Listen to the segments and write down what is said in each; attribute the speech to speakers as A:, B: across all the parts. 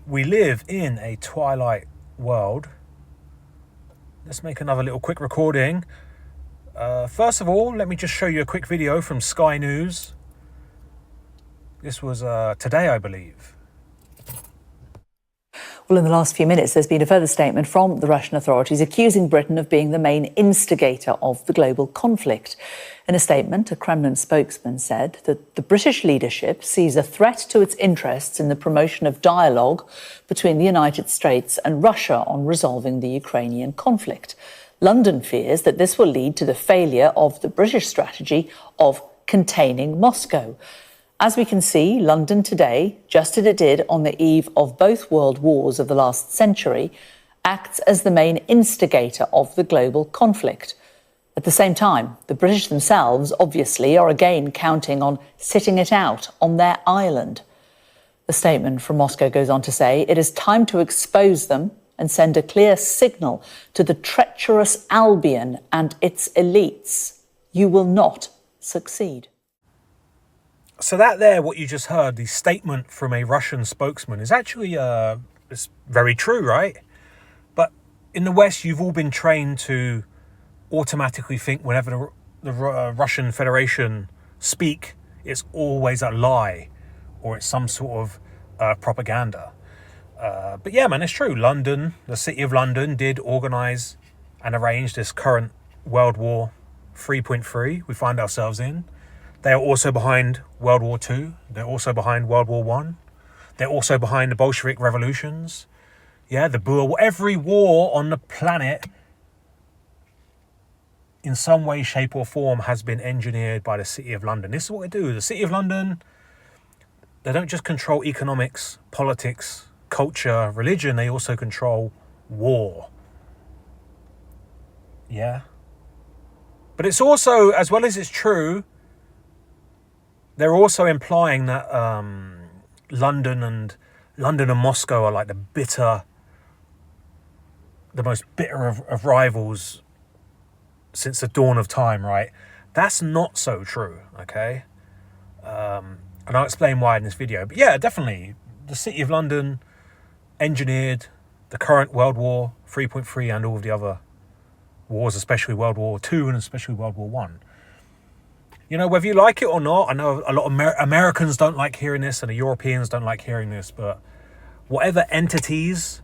A: We live in a twilight world. Let's make another little quick recording. First of all, let me just show you a quick video from Sky News. This was today, I believe.
B: Well, in the last few minutes, there's been a further statement from the Russian authorities accusing Britain of being the main instigator of the global conflict. In a statement, a Kremlin spokesman said that the British leadership sees a threat to its interests in the promotion of dialogue between the United States and Russia on resolving the Ukrainian conflict. London fears that this will lead to the failure of the British strategy of containing Moscow. As we can see, London today, just as it did on the eve of both world wars of the last century, acts as the main instigator of the global conflict. At the same time, the British themselves obviously are again counting on sitting it out on their island. The statement from Moscow goes on to say it is time to expose them and send a clear signal to the treacherous Albion and its elites. You will not succeed.
A: So that there, what you just heard, the statement from a Russian spokesman, is actually it's very true, right? But in the West, you've all been trained to automatically think whenever the Russian Federation speak, it's always a lie or it's some sort of propaganda. But yeah, man, it's true. London, the city of London, did organise and arrange this current World War 3.3 we find ourselves in. They are also behind World War II. They're also behind World War I. They're also behind the Bolshevik revolutions. Yeah, the Boer War. Every war on the planet, in some way, shape or form, has been engineered by the City of London. This is what they do. The City of London, they don't just control economics, politics, culture, religion. They also control war. Yeah. But it's also, as well as it's true, they're also implying that London and Moscow are like the most bitter of rivals since the dawn of time, right? That's not so true, okay? And I'll explain why in this video. But yeah, definitely, the City of London engineered the current World War 3.3 and all of the other wars, especially World War II and especially World War One. You know, whether you like it or not, I know a lot of Americans don't like hearing this and the Europeans don't like hearing this, but whatever entities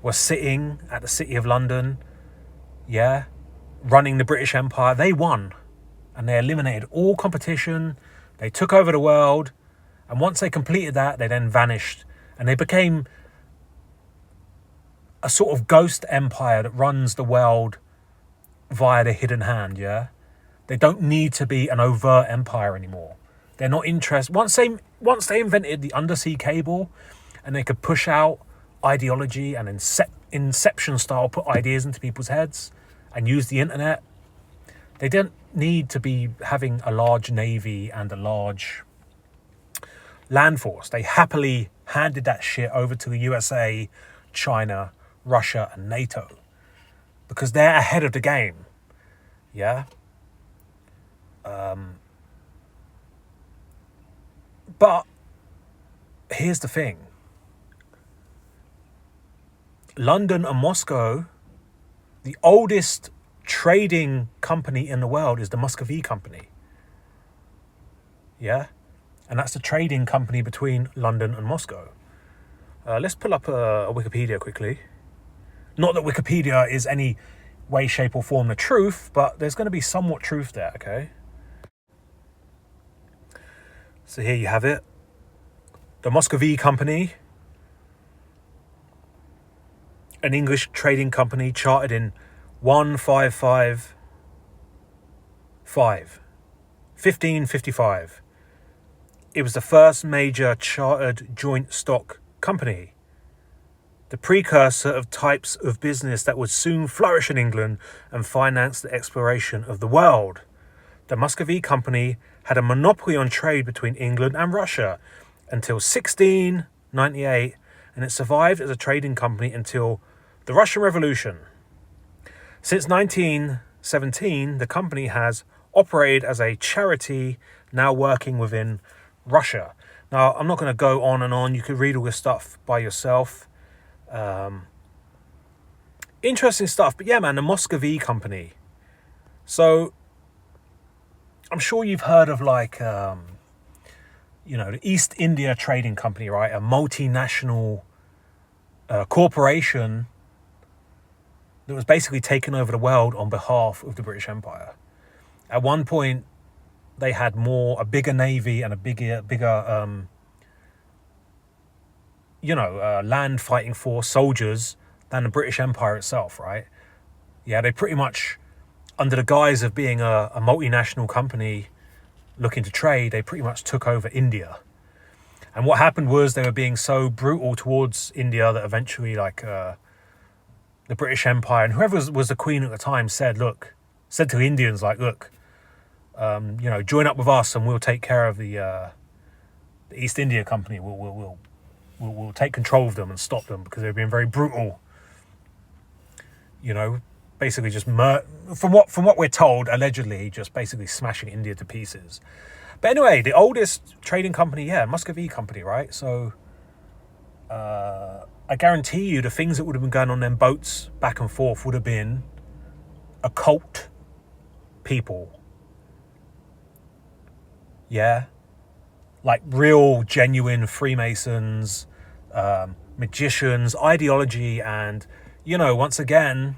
A: were sitting at the City of London, yeah, running the British Empire, they won. And they eliminated all competition. They took over the world. And once they completed that, they then vanished. And they became a sort of ghost empire that runs the world via the hidden hand, yeah? They don't need to be an overt empire anymore. They're not interested. Once they invented the undersea cable and they could push out ideology and Inception style put ideas into people's heads and use the internet, they don't need to be having a large navy and a large land force. They happily handed that shit over to the USA, China, Russia and NATO because they're ahead of the game. Yeah. But here's the thing. London and Moscow, the oldest trading company in the world is the Muscovy Company. Yeah? And that's the trading company between London and Moscow. Let's pull up a Wikipedia quickly. Not that Wikipedia is any way, shape or form the truth, but there's going to be somewhat truth there, okay? So here you have it. The Muscovy Company, an English trading company chartered in 1555. It was the first major chartered joint stock company, the precursor of types of business that would soon flourish in England and finance the exploration of the world. The Muscovy Company had a monopoly on trade between England and Russia until 1698, and it survived as a trading company until the Russian Revolution. Since 1917, the company has operated as a charity, now working within Russia. Now, I'm not going to go on and on. You could read all this stuff by yourself. Interesting stuff. But yeah, man, the Muscovy Company. So I'm sure you've heard of like, the East India Trading Company, right? A multinational corporation that was basically taking over the world on behalf of the British Empire. At one point, they had a bigger navy and a bigger land fighting force, soldiers, than the British Empire itself, right? Yeah, they pretty much, under the guise of being a multinational company looking to trade, they pretty much took over India. And what happened was they were being so brutal towards India that eventually, the British Empire and whoever was the queen at the time said to the Indians, look, join up with us and we'll take care of the East India Company. We'll take control of them and stop them because they've been very brutal. Basically just from what we're told, allegedly just basically smashing India to pieces. But anyway, the oldest trading company, Muscovy Company, right? So I guarantee you the things that would have been going on them boats back and forth would have been occult people. Yeah. Like real, genuine Freemasons, magicians, ideology, and, once again,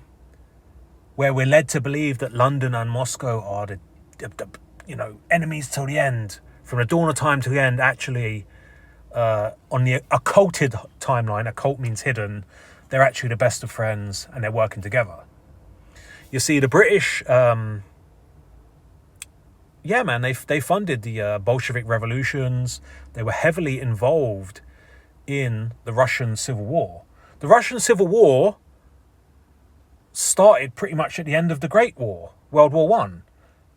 A: where we're led to believe that London and Moscow are the enemies till the end, from the dawn of time to the end. Actually, on the occulted timeline, occult means hidden, they're actually the best of friends and they're working together. You see, the British, they funded the Bolshevik revolutions. They were heavily involved in the Russian Civil War. The Russian Civil War started pretty much at the end of the Great War, World War One,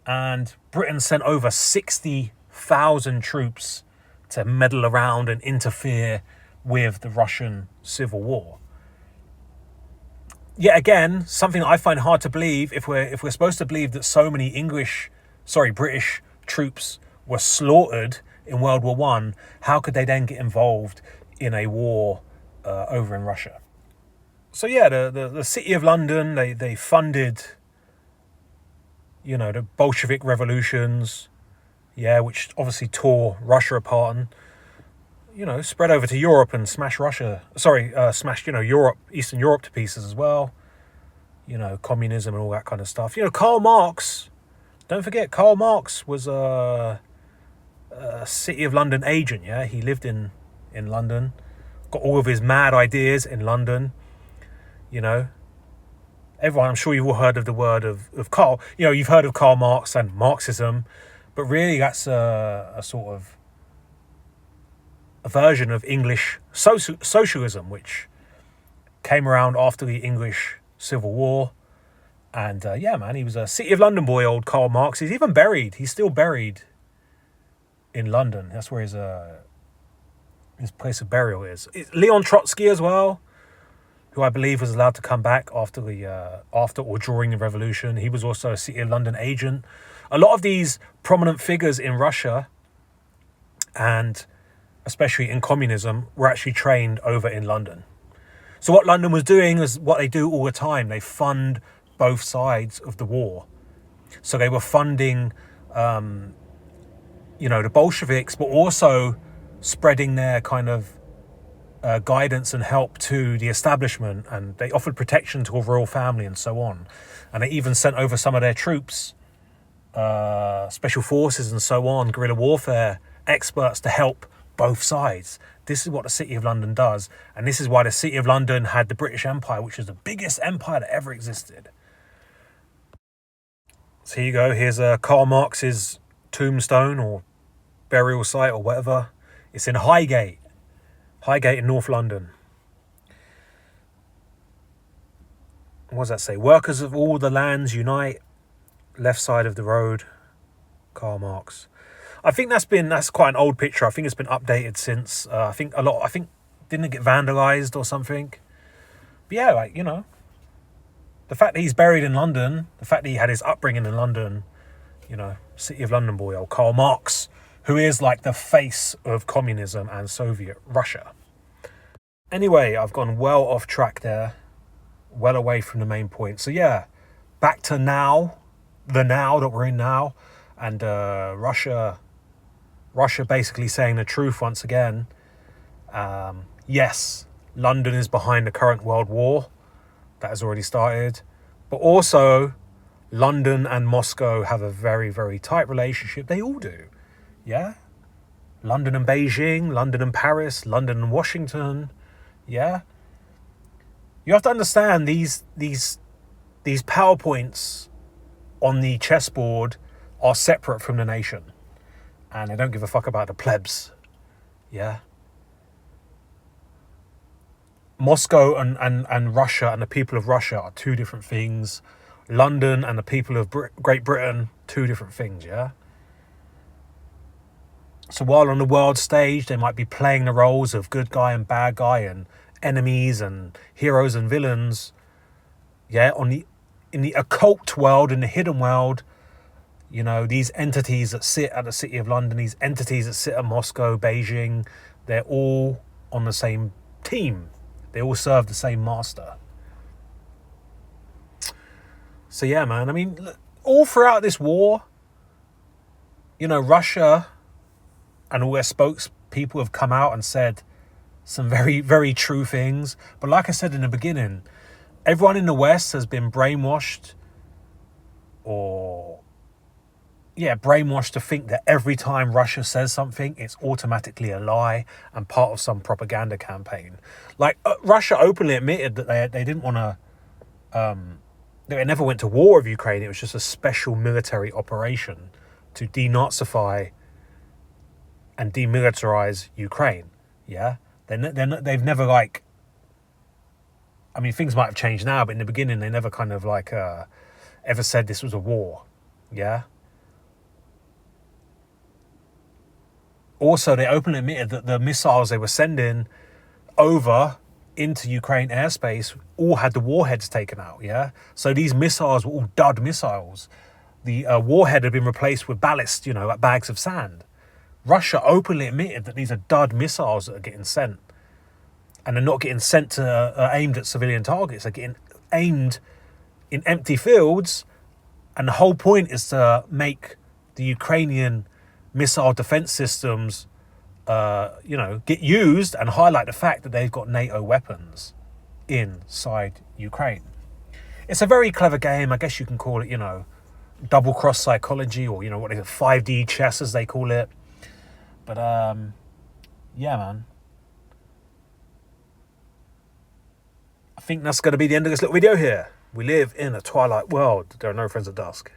A: and Britain sent over 60,000 troops to meddle around and interfere with the Russian Civil War. Yet again, something that I find hard to believe, if we're supposed to believe that so many British troops were slaughtered in World War One, how could they then get involved in a war over in Russia? So yeah, the City of London, they funded, the Bolshevik revolutions, which obviously tore Russia apart and, spread over to Europe and smashed Europe, Eastern Europe to pieces as well. Communism and all that kind of stuff. Karl Marx, don't forget, Karl Marx was a City of London agent, He lived in London, got all of his mad ideas in London. Everyone, I'm sure you've all heard of the word of Karl. You've heard of Karl Marx and Marxism, but really that's a sort of a version of English socialism, which came around after the English Civil War. And he was a City of London boy, old Karl Marx. He's even buried. He's still buried in London. That's where his place of burial is. Leon Trotsky as well, who I believe was allowed to come back after or during the revolution. He was also a City of London agent. A lot of these prominent figures in Russia, and especially in communism, were actually trained over in London. So what London was doing is what they do all the time. They fund both sides of the war. So they were funding, the Bolsheviks, but also spreading their kind of guidance and help to the establishment, and they offered protection to a royal family and so on. And they even sent over some of their troops, special forces and so on, guerrilla warfare experts to help both sides. This is what the City of London does, and this is why the City of London had the British Empire, which is the biggest empire that ever existed. So here you go. Here's Karl Marx's tombstone or burial site or whatever. It's in Highgate in North London. What does that say? Workers of all the lands unite. Left side of the road. Karl Marx. I think that's quite an old picture. I think it's been updated since. I think didn't it get vandalized or something? But yeah, the fact that he's buried in London, the fact that he had his upbringing in London, City of London boy, old Karl Marx, who is like the face of communism and Soviet Russia. Anyway, I've gone well off track there, well away from the main point. So yeah, back to now, the now that we're in now, and Russia basically saying the truth once again. Yes, London is behind the current world war that has already started, but also London and Moscow have a very, very tight relationship. They all do. Yeah? London and Beijing, London and Paris, London and Washington. Yeah? You have to understand these PowerPoints on the chessboard are separate from the nation. And they don't give a fuck about the plebs. Yeah? Moscow and Russia and the people of Russia are two different things. London and the people of Great Britain, two different things, yeah? So while on the world stage, they might be playing the roles of good guy and bad guy and enemies and heroes and villains, yeah, in the occult world, in the hidden world, you know, these entities that sit at the City of London, these entities that sit at Moscow, Beijing, they're all on the same team. They all serve the same master. So yeah, man, I mean, all throughout this war, you know, Russia and all their spokespeople have come out and said some very, very true things. But like I said in the beginning, everyone in the West has been brainwashed to think that every time Russia says something, it's automatically a lie and part of some propaganda campaign. Like Russia openly admitted that they didn't want to, they never went to war with Ukraine. It was just a special military operation to denazify and demilitarize Ukraine. Yeah, they've never like. I mean, things might have changed now, but in the beginning, they never kind of like ever said this was a war. Yeah. Also, they openly admitted that the missiles they were sending over into Ukraine airspace all had the warheads taken out. Yeah. So these missiles were all dud missiles. The warhead had been replaced with ballast, you know, like bags of sand. Russia openly admitted that these are dud missiles that are getting sent. And they're not getting sent to aimed at civilian targets. They're getting aimed in empty fields. And the whole point is to make the Ukrainian missile defense systems, get used and highlight the fact that they've got NATO weapons inside Ukraine. It's a very clever game. I guess you can call it, you know, double cross psychology, or, you know, what is it, 5D chess as they call it. But, yeah, man. I think that's going to be the end of this little video here. We live in a twilight world. There are no friends at dusk.